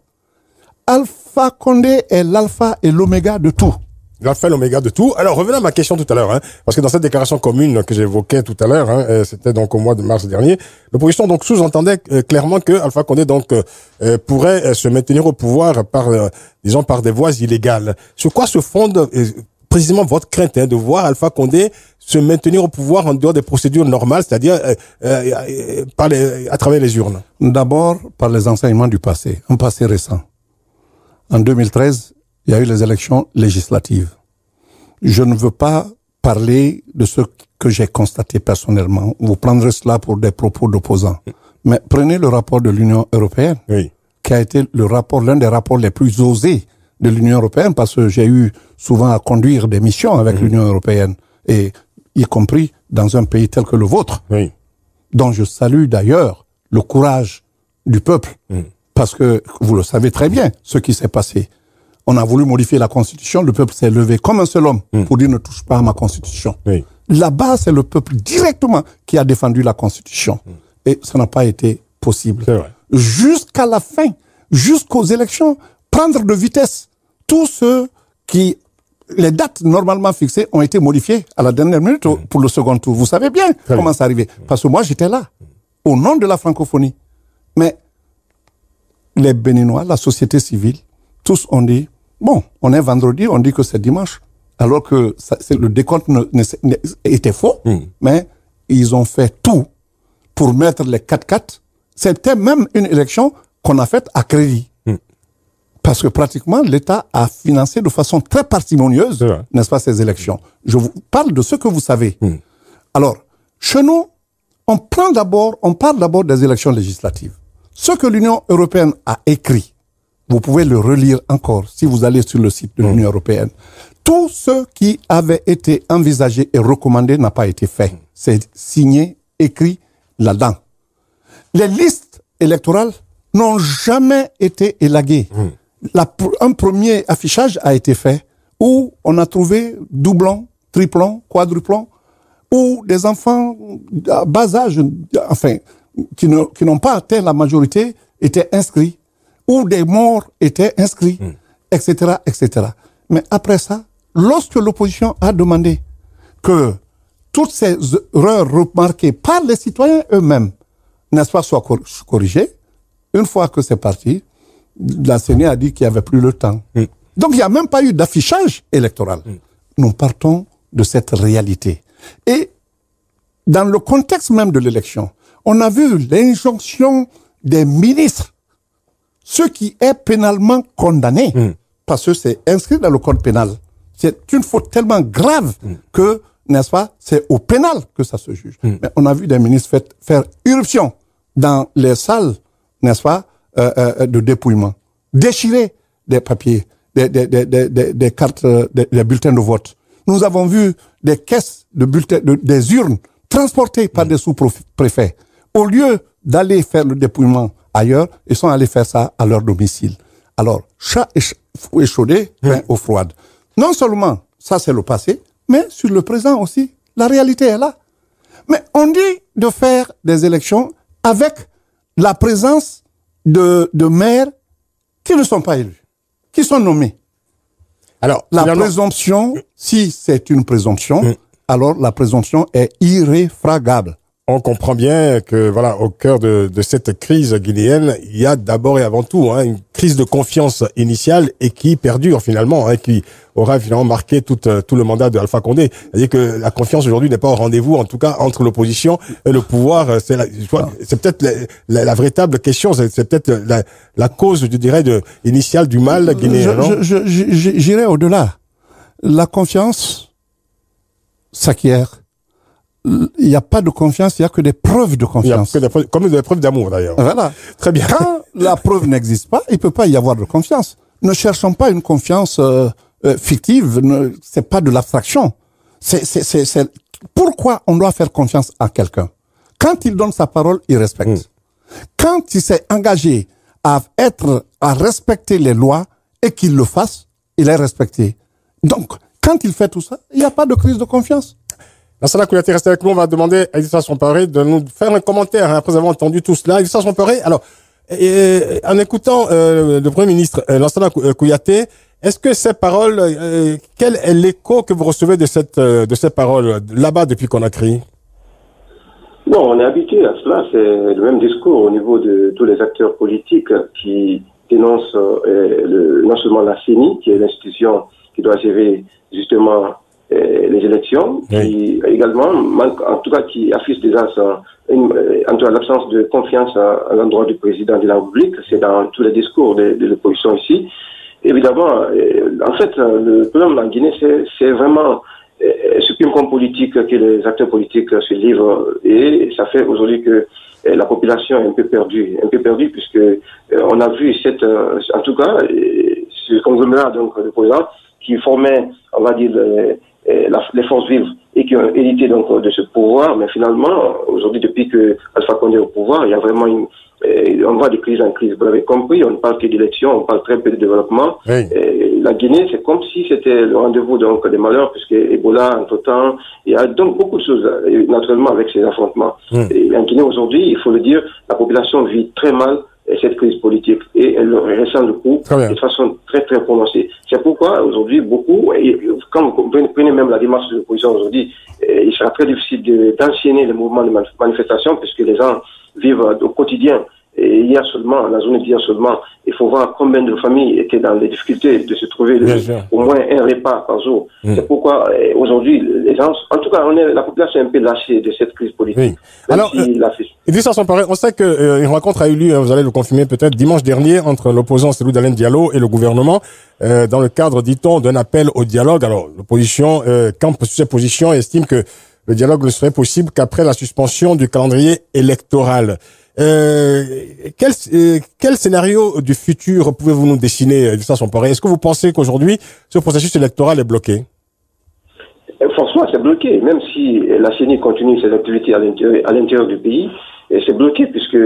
Alpha Condé est l'alpha et l'oméga de tout. L'alpha et l'oméga de tout. Alors, revenons à ma question tout à l'heure, parce que dans cette déclaration commune que j'évoquais tout à l'heure, c'était donc au mois de mars dernier, l'opposition donc sous-entendait clairement que Alpha Condé donc pourrait se maintenir au pouvoir par, disons, par des voies illégales. Sur quoi se fonde précisément votre crainte de voir Alpha Condé se maintenir au pouvoir en dehors des procédures normales, c'est-à-dire à travers les urnes? D'abord, par les enseignements du passé, un passé récent. En 2013, il y a eu les élections législatives. Je ne veux pas parler de ce que j'ai constaté personnellement. Vous prendrez cela pour des propos d'opposants. Mais prenez le rapport de l'Union européenne, qui a été l'un des rapports les plus osés de l'Union européenne, parce que j'ai eu souvent à conduire des missions avec l'Union européenne, et y compris dans un pays tel que le vôtre, dont je salue d'ailleurs le courage du peuple, parce que vous le savez très bien, ce qui s'est passé. On a voulu modifier la Constitution, le peuple s'est levé comme un seul homme pour dire ne touche pas à ma Constitution. Là-bas, c'est le peuple directement qui a défendu la Constitution. Et ça n'a pas été possible. C'est vrai. Jusqu'à la fin, jusqu'aux élections, prendre de vitesse. Tous ceux qui... Les dates normalement fixées ont été modifiées à la dernière minute pour le second tour. Vous savez bien comment c'est arrivé. Parce que moi, j'étais là, au nom de la francophonie. Mais les Béninois, la société civile, tous ont dit, bon, on est vendredi, on dit que c'est dimanche. Alors que le décompte était faux, mais ils ont fait tout pour mettre les 4-4. C'était même une élection qu'on a faite à crédit. Parce que pratiquement, l'État a financé de façon très parcimonieuse, n'est-ce pas, ces élections. Je vous parle de ce que vous savez. Alors, chez nous, on parle d'abord des élections législatives. Ce que l'Union européenne a écrit, vous pouvez le relire encore si vous allez sur le site de l'Union européenne. Tout ce qui avait été envisagé et recommandé n'a pas été fait. C'est signé, écrit là-dedans. Les listes électorales n'ont jamais été élaguées. Un premier affichage a été fait où on a trouvé doublons, triplons, quadruplons, où des enfants à bas âge, enfin, qui n'ont pas atteint la majorité, étaient inscrits, où des morts étaient inscrits, etc., etc. Mais après ça, lorsque l'opposition a demandé que toutes ces erreurs remarquées par les citoyens eux-mêmes, n'est-ce pas, soient corrigées, une fois que c'est parti, la CENI a dit qu'il n'y avait plus le temps. Donc il n'y a même pas eu d'affichage électoral. Nous partons de cette réalité. Et dans le contexte même de l'élection, on a vu l'injonction des ministres, ce qui est pénalement condamné, parce que c'est inscrit dans le code pénal. C'est une faute tellement grave que, n'est-ce pas, c'est au pénal que ça se juge. Mais on a vu des ministres faire irruption dans les salles, n'est-ce pas, de dépouillement, déchirer des papiers, des cartes, des bulletins de vote. Nous avons vu des caisses de bulletins, des urnes transportées par des sous-préfets. Au lieu d'aller faire le dépouillement ailleurs, ils sont allés faire ça à leur domicile. Alors, chat échaudé, pain eau froide. Non seulement ça c'est le passé, mais sur le présent aussi, la réalité est là. Mais on dit de faire des élections avec la présence de maires qui ne sont pas élus, qui sont nommés. Alors, la présomption, si c'est une présomption, alors la présomption est irréfragable. On comprend bien que, voilà, au cœur de cette crise guinéenne, il y a d'abord et avant tout une crise de confiance initiale et qui perdure finalement, qui aura finalement marqué tout le mandat de Alpha Condé. C'est-à-dire que la confiance aujourd'hui n'est pas au rendez-vous, en tout cas entre l'opposition et le pouvoir. C'est peut-être la véritable question, c'est peut-être la cause, je dirais, initiale du mal guinéen. J'irai au-delà. La confiance s'acquiert. Il n'y a pas de confiance, il n'y a que des preuves de confiance. Il y a comme des preuves d'amour, d'ailleurs. Voilà. Très bien. Quand la preuve n'existe pas, il ne peut pas y avoir de confiance. Ne cherchons pas une confiance fictive, c'est pas de l'abstraction. Pourquoi on doit faire confiance à quelqu'un? Quand il donne sa parole, il respecte. Quand il s'est engagé à respecter les lois et qu'il le fasse, il est respecté. Donc, quand il fait tout ça, il n'y a pas de crise de confiance. Lansana Kouyaté, restez avec nous. On va demander à Idrissa Somparé de nous faire un commentaire après avoir entendu tout cela. Idrissa Somparé, alors, en écoutant le Premier ministre Lansana Kouyaté, est-ce que ces paroles, quel est l'écho que vous recevez de ces paroles là-bas depuis Conakry? Non, on est habitué à cela. C'est le même discours au niveau de tous les acteurs politiques qui dénoncent non seulement la CENI, qui est l'institution qui doit gérer justement les élections, qui également manque, en tout cas qui affiche déjà l'absence de confiance à l'endroit du président de la République. C'est dans tous les discours de l'opposition ici. Évidemment, en fait, le problème en Guinée, c'est vraiment ce qu'une politique que les acteurs politiques se livrent, et ça fait aujourd'hui que la population est un peu perdue puisque on a vu en tout cas, ce conglomérat donc le président qui formait, on va dire, les forces vives et qui ont hérité donc de ce pouvoir, mais finalement, aujourd'hui, depuis que Alpha Condé est au pouvoir, il y a vraiment on voit de crise en crise. Vous l'avez compris, on ne parle que d'élections, on parle très peu de développement. Oui. La Guinée, c'est comme si c'était le rendez-vous donc des malheurs, puisque Ebola, entre-temps, il y a donc beaucoup de choses, naturellement, avec ces affrontements. Et en Guinée, aujourd'hui, il faut le dire, la population vit très mal cette crise politique et elle ressent le coup de façon très très prononcée. C'est pourquoi aujourd'hui beaucoup, et quand vous prenez même la démarche de l'opposition aujourd'hui, il sera très difficile d'enchaîner les mouvements de manifestation puisque les gens vivent au quotidien. Et hier seulement, la journée d'hier seulement, il faut voir combien de familles étaient dans les difficultés de se trouver au moins un repas par jour. C'est pourquoi aujourd'hui, les gens, en tout cas, la population est un peu lâchée de cette crise politique. Alors, Idrissa Sampaore, on sait qu'une rencontre a eu lieu, vous allez le confirmer peut-être, dimanche dernier entre l'opposant Cellou Dalein Diallo et le gouvernement, dans le cadre, dit-on, d'un appel au dialogue. Alors, l'opposition campe sur ses positions et estime que le dialogue ne serait possible qu'après la suspension du calendrier électoral. Quel scénario du futur pouvez-vous nous dessiner, Idrissa Sampaore? Est-ce que vous pensez qu'aujourd'hui, ce processus électoral est bloqué? Franchement, c'est bloqué. Même si la CENI continue ses activités à l'intérieur du pays, c'est bloqué puisque,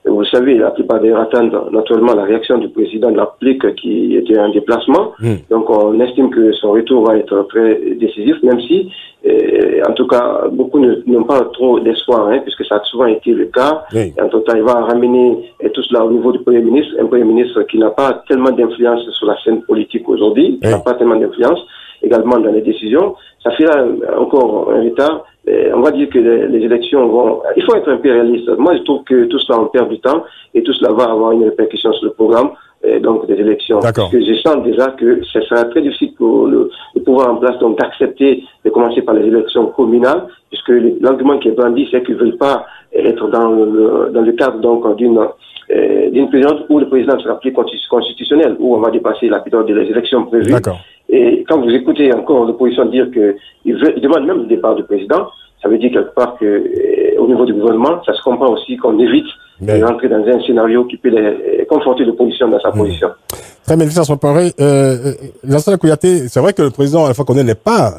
vous savez, la plupart des attendent naturellement la réaction du président de la République qui était en déplacement. Donc, on estime que son retour va être très décisif, même si, en tout cas, beaucoup n'ont pas trop d'espoir, puisque ça a souvent été le cas. Et en tout cas, il va ramener tout cela au niveau du Premier ministre, un Premier ministre qui n'a pas tellement d'influence sur la scène politique aujourd'hui, qui n'a pas tellement d'influence également dans les décisions. Ça fait là encore un retard. On va dire que les élections vont... Il faut être un peu réaliste. Moi, je trouve que tout cela, on perd du temps et tout cela va avoir une répercussion sur le programme donc des élections. Parce que je sens déjà que ce sera très difficile pour le pouvoir en place donc d'accepter de commencer par les élections communales, puisque l'argument qui est brandi, c'est qu'ils ne veulent pas être dans le cadre donc d'une période où le président sera plus constitutionnel, où on va dépasser la période des élections prévues. Et quand vous écoutez encore l'opposition dire qu'il demande même le départ du président, ça veut dire quelque part que au niveau du gouvernement, ça se comprend aussi qu'on évite de rentrer dans un scénario qui peut conforter l'opposition dans sa position. Très bien, Idrissa Sampaore. Lansana Kouyaté, c'est vrai que le président Alpha Condé n'est pas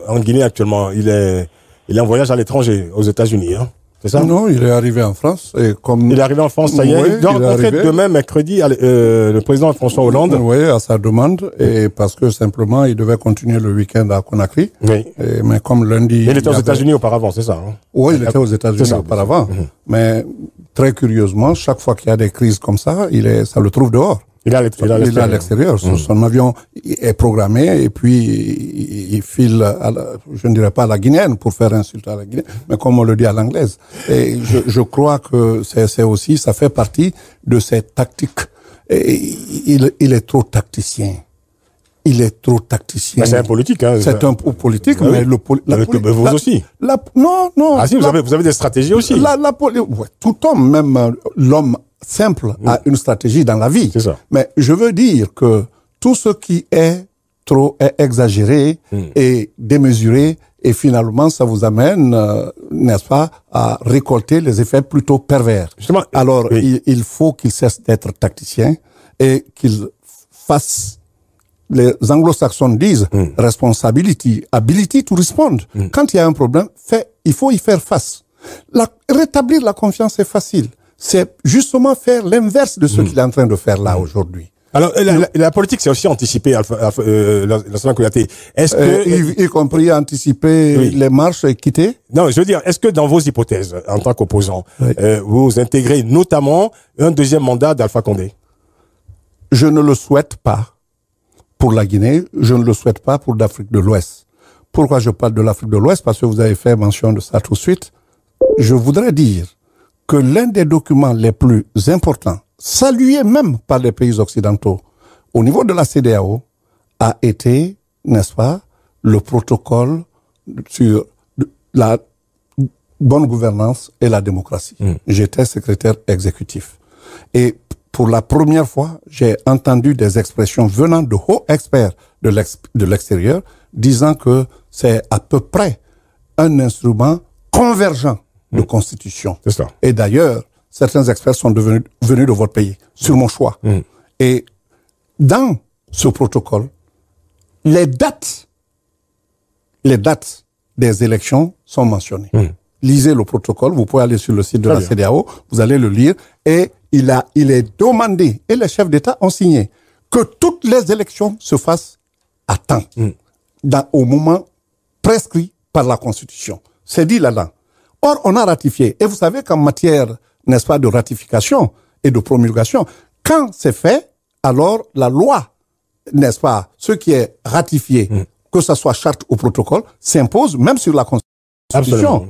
en Guinée actuellement. Il est en voyage à l'étranger, aux États-Unis. C'est ça? Non, il est arrivé en France. Et comme... Il est arrivé en France, ça y est. Il doit rencontrer demain, mercredi, le président François Hollande. Oui, à sa demande. Et parce que simplement, il devait continuer le week-end à Conakry. Oui. Mais comme lundi... Il était aux États-Unis aupalement, c'est ça? Oui, il était aux États-Unis auparavant. Mais très curieusement, chaque fois qu'il y a des crises comme ça, ça le trouve dehors. Il est à l'extérieur. Son avion est programmé et puis il file, je ne dirais pas à la guinéenne pour faire insulte à la guinéenne, mais comme on le dit à l'anglaise. Et je crois que c'est aussi, ça fait partie de ces tactiques. Et il est trop tacticien. Il est trop tacticien. Mais c'est un politique, C'est un politique, mais vous aussi. Non. Ah si, vous avez des stratégies aussi. Tout homme, même l'homme simple, a une stratégie dans la vie. C'est ça. Mais je veux dire que tout ce qui est trop exagéré et démesuré, et finalement, ça vous amène, n'est-ce pas, à récolter les effets plutôt pervers. Justement, alors, il faut qu'il cesse d'être tacticien et qu'il fasse... Les anglo-saxons disent responsibility, ability to respond. Quand il y a un problème, il faut y faire face. Rétablir la confiance est facile. C'est justement faire l'inverse de ce qu'il est en train de faire là aujourd'hui. Alors, la politique, c'est aussi anticiper, Lansana Kouyaté. Est-ce que... Y compris anticiper les marches et quitter? Non, je veux dire, est-ce que dans vos hypothèses, en tant qu'opposant, vous intégrez notamment un deuxième mandat d'Alpha Condé? Je ne le souhaite pas. Pour la Guinée, je ne le souhaite pas pour l'Afrique de l'Ouest. Pourquoi je parle de l'Afrique de l'Ouest? Parce que vous avez fait mention de ça tout de suite. Je voudrais dire que l'un des documents les plus importants, salué même par les pays occidentaux, au niveau de la CEDEAO, a été, n'est-ce pas, le protocole sur la bonne gouvernance et la démocratie. J'étais secrétaire exécutif. Et pour la première fois, j'ai entendu des expressions venant de hauts experts de l'extérieur disant que c'est à peu près un instrument convergent de constitution. C'est ça. Et d'ailleurs, certains experts sont venus de votre pays, sur mon choix. Et dans ce protocole, les dates des élections sont mentionnées. Lisez le protocole, vous pouvez aller sur le site de la CEDEAO, vous allez le lire, et il est demandé, et les chefs d'État ont signé, que toutes les élections se fassent à temps, au moment prescrit par la Constitution. C'est dit là-dedans. Or, on a ratifié. Et vous savez qu'en matière, n'est-ce pas, de ratification, et de promulgation. Quand c'est fait, alors la loi, n'est-ce pas, ce qui est ratifié, que ce soit charte ou protocole, s'impose même sur la Constitution.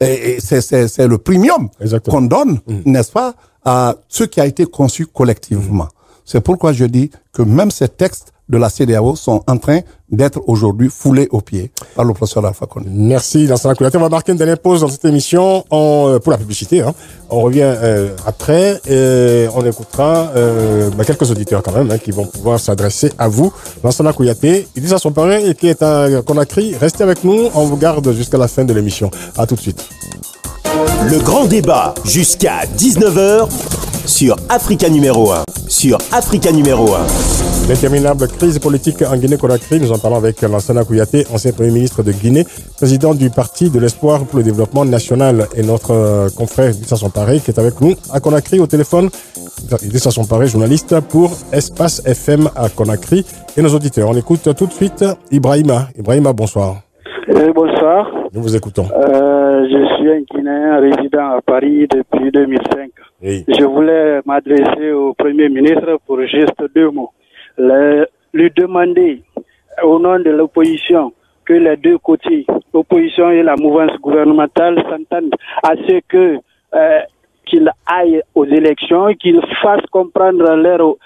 Et c'est le premium qu'on donne, n'est-ce pas, à ce qui a été conçu collectivement. C'est pourquoi je dis que même ces textes de la CEDEAO sont en train d'être aujourd'hui foulés aux pieds par le professeur Alpha Condé. Merci, Lansana Kouyaté. On va marquer une dernière pause dans cette émission pour la publicité. On revient après et on écoutera quelques auditeurs quand même qui vont pouvoir s'adresser à vous. Lansana Kouyaté, Idrissa Somparé qui est à Conakry. Restez avec nous, on vous garde jusqu'à la fin de l'émission. À tout de suite. Le grand débat jusqu'à 19h sur Africa numéro 1. Sur Africa numéro 1. L'interminable crise politique en Guinée-Conakry, nous en parlons avec Lansana Kouyaté, ancien Premier ministre de Guinée, président du Parti de l'Espoir pour le Développement National, et notre confrère Idrissa Somparé qui est avec nous à Conakry au téléphone. Idrissa Somparé, journaliste pour Espace FM à Conakry. Et nos auditeurs, on écoute tout de suite Ibrahima. Ibrahima, bonsoir. Bonsoir. Nous vous écoutons. Je suis un Guinéen résident à Paris depuis 2005. Oui. Je voulais m'adresser au Premier ministre pour juste 2 mots. Lui demander, au nom de l'opposition, que les 2 côtés, l'opposition et la mouvance gouvernementale, s'entendent à ce que qu'ils aillent aux élections, qu'ils fassent comprendre leurs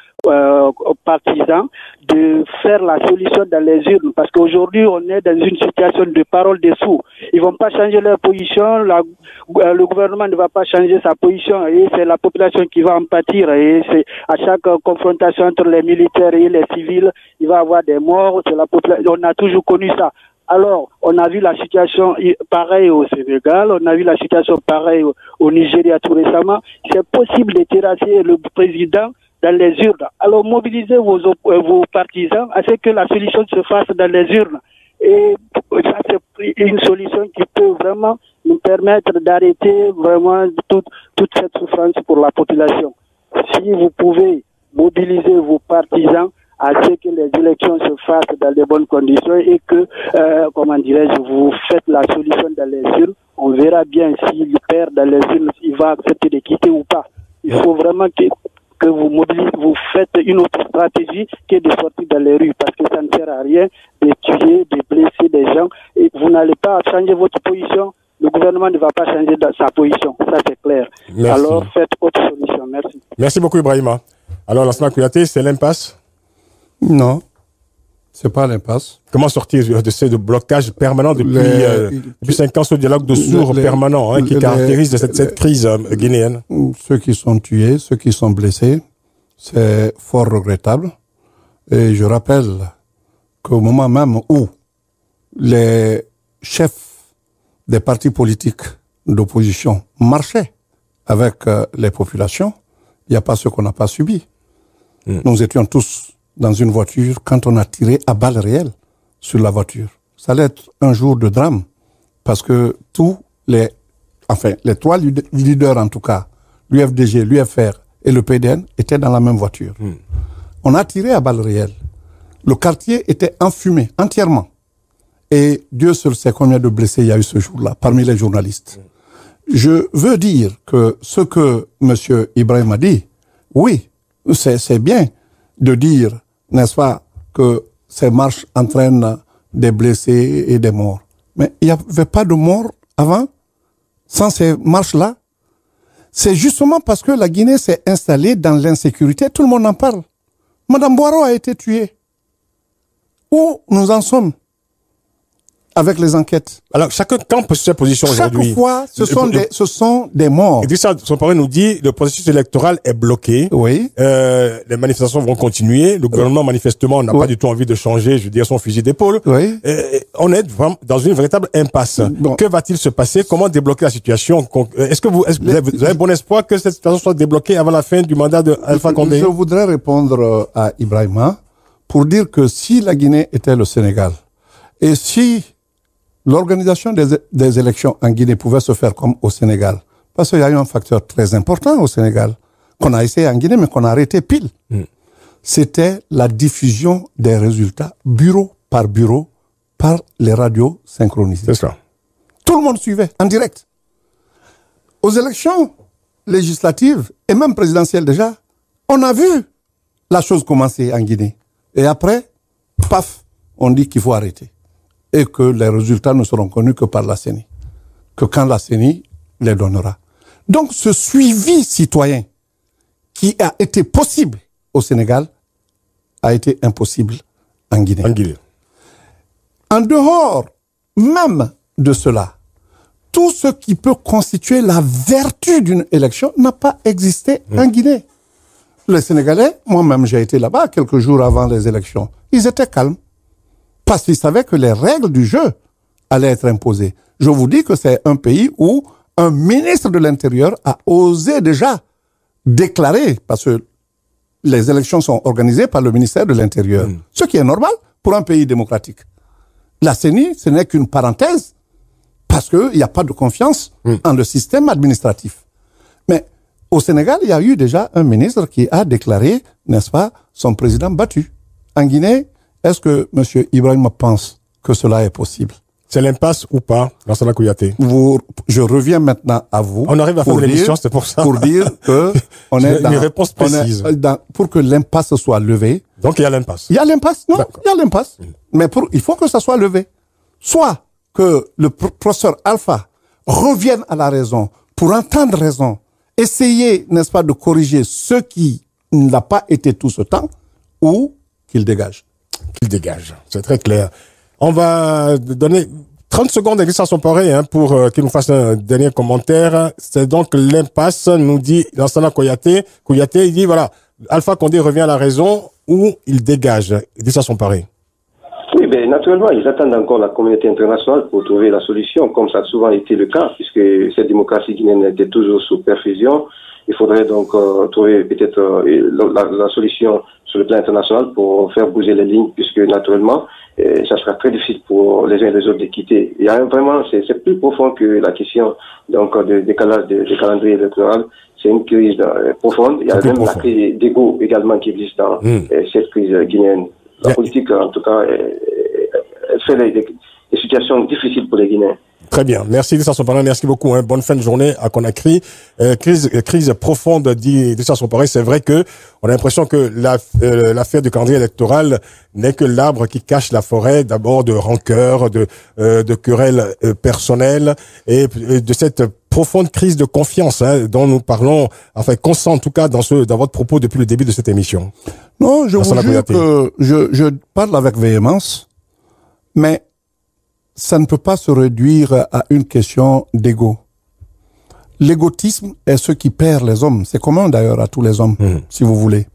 partisans de faire la solution dans les urnes, parce qu'aujourd'hui on est dans une situation de parole des sourds. Ils vont pas changer leur position, le gouvernement ne va pas changer sa position, et c'est la population qui va en pâtir, et c'est à chaque confrontation entre les militaires et les civils, il va y avoir des morts, c'est la population, on a toujours connu ça. Alors, on a vu la situation pareille au Sénégal, on a vu la situation pareille au Nigeria tout récemment. C'est possible de terrasser le président dans les urnes. Alors, mobilisez vos partisans à ce que la solution se fasse dans les urnes. Et ça, c'est une solution qui peut vraiment nous permettre d'arrêter vraiment toute cette souffrance pour la population. Si vous pouvez mobiliser vos partisans à ce que les élections se fassent dans de bonnes conditions et que, vous faites la solution dans les urnes, on verra bien s'il perd dans les urnes, s'il va accepter de quitter ou pas. Il faut vraiment que vous mobilisez, vous faites une autre stratégie qui est de sortir dans les rues, parce que ça ne sert à rien de tuer, de blesser des gens, et vous n'allez pas changer votre position, le gouvernement ne va pas changer sa position, ça c'est clair. Merci. Alors faites autre solution, merci. Merci beaucoup Ibrahima. Alors Lansana Kouyaté, c'est l'impasse? Non, c'est pas l'impasse. Comment sortir de ce blocage permanent depuis 5 ans, ce dialogue de sourds permanent qui caractérise cette crise guinéenne? Ceux qui sont tués, ceux qui sont blessés, c'est fort regrettable. Et je rappelle qu'au moment même où les chefs des partis politiques d'opposition marchaient avec les populations, il n'y a pas ce qu'on n'a pas subi. Nous étions tous dans une voiture quand on a tiré à balles réelles sur la voiture. Ça allait être un jour de drame, parce que les 3 leaders en tout cas, l'UFDG, l'UFR et le PDN étaient dans la même voiture. On a tiré à balles réelles. Le quartier était enfumé entièrement. Et Dieu seul sait combien de blessés il y a eu ce jour-là parmi les journalistes. Je veux dire que ce que M. Ibrahim a dit, oui, c'est bien de dire, n'est-ce pas, que ces marches entraînent des blessés et des morts. Mais il n'y avait pas de morts avant, sans ces marches-là. C'est justement parce que la Guinée s'est installée dans l'insécurité, tout le monde en parle. Madame Boiro a été tuée. Où nous en sommes avec les enquêtes? Alors, chacun campe sur sa position aujourd'hui. Chaque fois, ce sont des morts. Idrissa Somparé nous dit le processus électoral est bloqué. Oui. Les manifestations vont continuer. Le gouvernement, manifestement, n'a pas du tout envie de changer, je veux dire, son fusil d'épaule. Oui. On est vraiment dans une véritable impasse. Bon. Que va-t-il se passer? Comment débloquer la situation? Est-ce que vous avez bon espoir que cette situation soit débloquée avant la fin du mandat de Alpha Condé? Je voudrais répondre à Ibrahima pour dire que si la Guinée était le Sénégal, et si l'organisation des élections en Guinée pouvait se faire comme au Sénégal, parce qu'il y a eu un facteur très important au Sénégal, qu'on a essayé en Guinée, mais qu'on a arrêté pile. C'était la diffusion des résultats, bureau, par les radios synchronisées. C'est ça. Tout le monde suivait, en direct. Aux élections législatives et même présidentielles déjà, on a vu la chose commencer en Guinée. Et après, paf, on dit qu'il faut arrêter. Et que les résultats ne seront connus que par la CENI. Que quand la CENI les donnera. Donc ce suivi citoyen qui a été possible au Sénégal a été impossible en Guinée. En dehors même de cela, tout ce qui peut constituer la vertu d'une élection n'a pas existé en Guinée. Les Sénégalais, moi-même j'ai été là-bas quelques jours avant les élections, ils étaient calmes parce qu'ils savaient que les règles du jeu allaient être imposées. Je vous dis que c'est un pays où un ministre de l'Intérieur a osé déjà déclarer, parce que les élections sont organisées par le ministère de l'Intérieur, ce qui est normal pour un pays démocratique. La CENI, ce n'est qu'une parenthèse, parce qu'il n'y a pas de confiance en le système administratif. Mais au Sénégal, il y a eu déjà un ministre qui a déclaré, n'est-ce pas, son président battu. En Guinée, est-ce que M. Ibrahim pense que cela est possible? C'est l'impasse ou pas, Lansana Kouyaté? Je reviens maintenant à vous. On arrive à faire l'émission, c'est pour ça. Pour dire que on est dans une réponse précise. Pour que l'impasse soit levée. Donc il y a l'impasse. Il y a l'impasse. Non, il y a l'impasse. Mais il faut que ça soit levé. Soit que le professeur Alpha revienne à la raison pour entendre raison, essayer, n'est-ce pas, de corriger ce qui n'a pas été tout ce temps, ou qu'il dégage. Qu'il dégage. C'est très clair. On va donner 30 secondes à Idrissa Somporé pour qu'il nous fasse un dernier commentaire. C'est donc l'impasse, nous dit Lansana Kouyaté. Kouyaté, il dit, voilà, Alpha Condé revient à la raison ou il dégage. Idrissa Somporé. Oui, ben, naturellement, ils attendent encore la communauté internationale pour trouver la solution, comme ça a souvent été le cas, puisque cette démocratie guinéenne était toujours sous perfusion. Il faudrait donc trouver peut-être la solution sur le plan international pour faire bouger les lignes, puisque naturellement, ça sera très difficile pour les uns et les autres de quitter. Il y a vraiment, c'est plus profond que la question donc de décalage de calendrier électoral. C'est une crise profonde. Il y a même la crise d'ego également qui existe dans cette crise guinéenne. La politique, en tout cas, fait des situations difficiles pour les Guinéens. Très bien. Merci, Idrissa Somporé. Merci beaucoup. Bonne fin de journée à Conakry. Crise profonde, dit Idrissa Somporé. C'est vrai que on a l'impression que l'affaire du calendrier électoral n'est que l'arbre qui cache la forêt, d'abord de rancœur, de querelles personnelles et de cette profonde crise de confiance dont nous parlons, enfin constant en tout cas dans votre propos depuis le début de cette émission. Non, je vous jure que je parle avec véhémence, mais ça ne peut pas se réduire à une question d'ego. L'égotisme est ce qui perd les hommes. C'est commun d'ailleurs à tous les hommes, si vous voulez.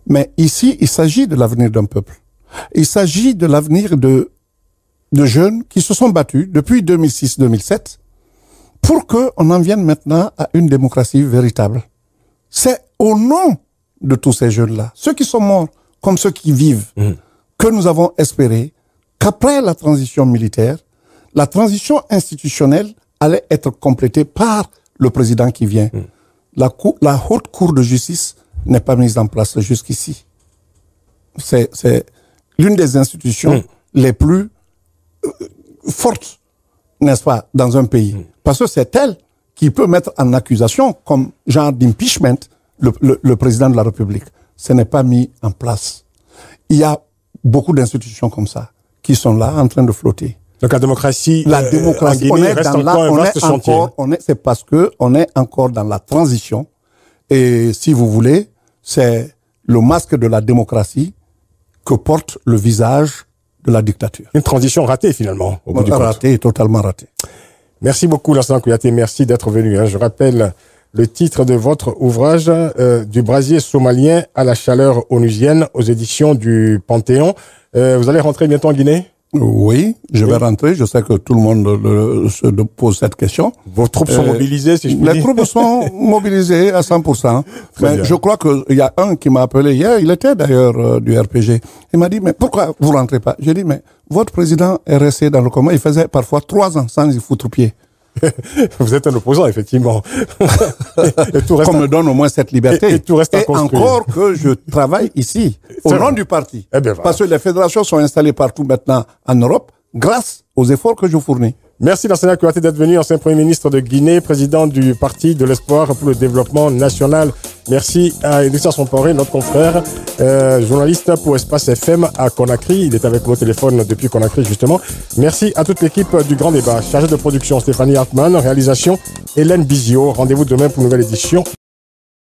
Mais ici, il s'agit de l'avenir d'un peuple. Il s'agit de l'avenir de jeunes qui se sont battus depuis 2006-2007 pour qu'on en vienne maintenant à une démocratie véritable. C'est au nom de tous ces jeunes-là, ceux qui sont morts comme ceux qui vivent, que nous avons espéré qu'après la transition militaire, la transition institutionnelle allait être complétée par le président qui vient. La haute cour de justice n'est pas mise en place jusqu'ici. C'est l'une des institutions les plus fortes, n'est-ce pas, dans un pays. Parce que c'est elle qui peut mettre en accusation, comme genre d'impeachment, le président de la République. Ce n'est pas mis en place. Il y a beaucoup d'institutions comme ça qui sont là en train de flotter. Donc la démocratie en Guinée reste encore c'est parce que on est encore dans la transition et si vous voulez, c'est le masque de la démocratie que porte le visage de la dictature. Une transition ratée finalement au bout du compte. Ratée, totalement ratée. Merci beaucoup Lansana Kouyaté, merci d'être venu. Je rappelle le titre de votre ouvrage, du brasier somalien à la chaleur onusienne, aux éditions du Panthéon. Vous allez rentrer bientôt en Guinée? Oui, je vais rentrer. Je sais que tout le monde se pose cette question. Vos troupes sont mobilisées, si je puis dire? Les troupes sont mobilisées à 100%. Mais je crois qu'il y a un qui m'a appelé hier, il était d'ailleurs du RPG. Il m'a dit, mais pourquoi vous rentrez pas? J'ai dit, mais votre président est resté dans le coma. Il faisait parfois 3 ans sans y foutre pied. Vous êtes un opposant, effectivement. Qu'on me donne au moins cette liberté. Et tout reste à construire. Encore que je travaille ici, au nom du parti. Voilà. Parce que les fédérations sont installées partout maintenant en Europe, grâce aux efforts que je fournis. Merci Lansana Kouyaté d'être venu, ancien Premier ministre de Guinée, président du Parti de l'Espoir pour le développement national. Merci à Idrissa Somporé, notre confrère, journaliste pour Espace FM à Conakry. Il est avec nous au téléphone depuis Conakry, justement. Merci à toute l'équipe du Grand Débat. Chargé de production, Stéphanie Hartmann. Réalisation, Hélène Bizio. Rendez-vous demain pour une nouvelle édition.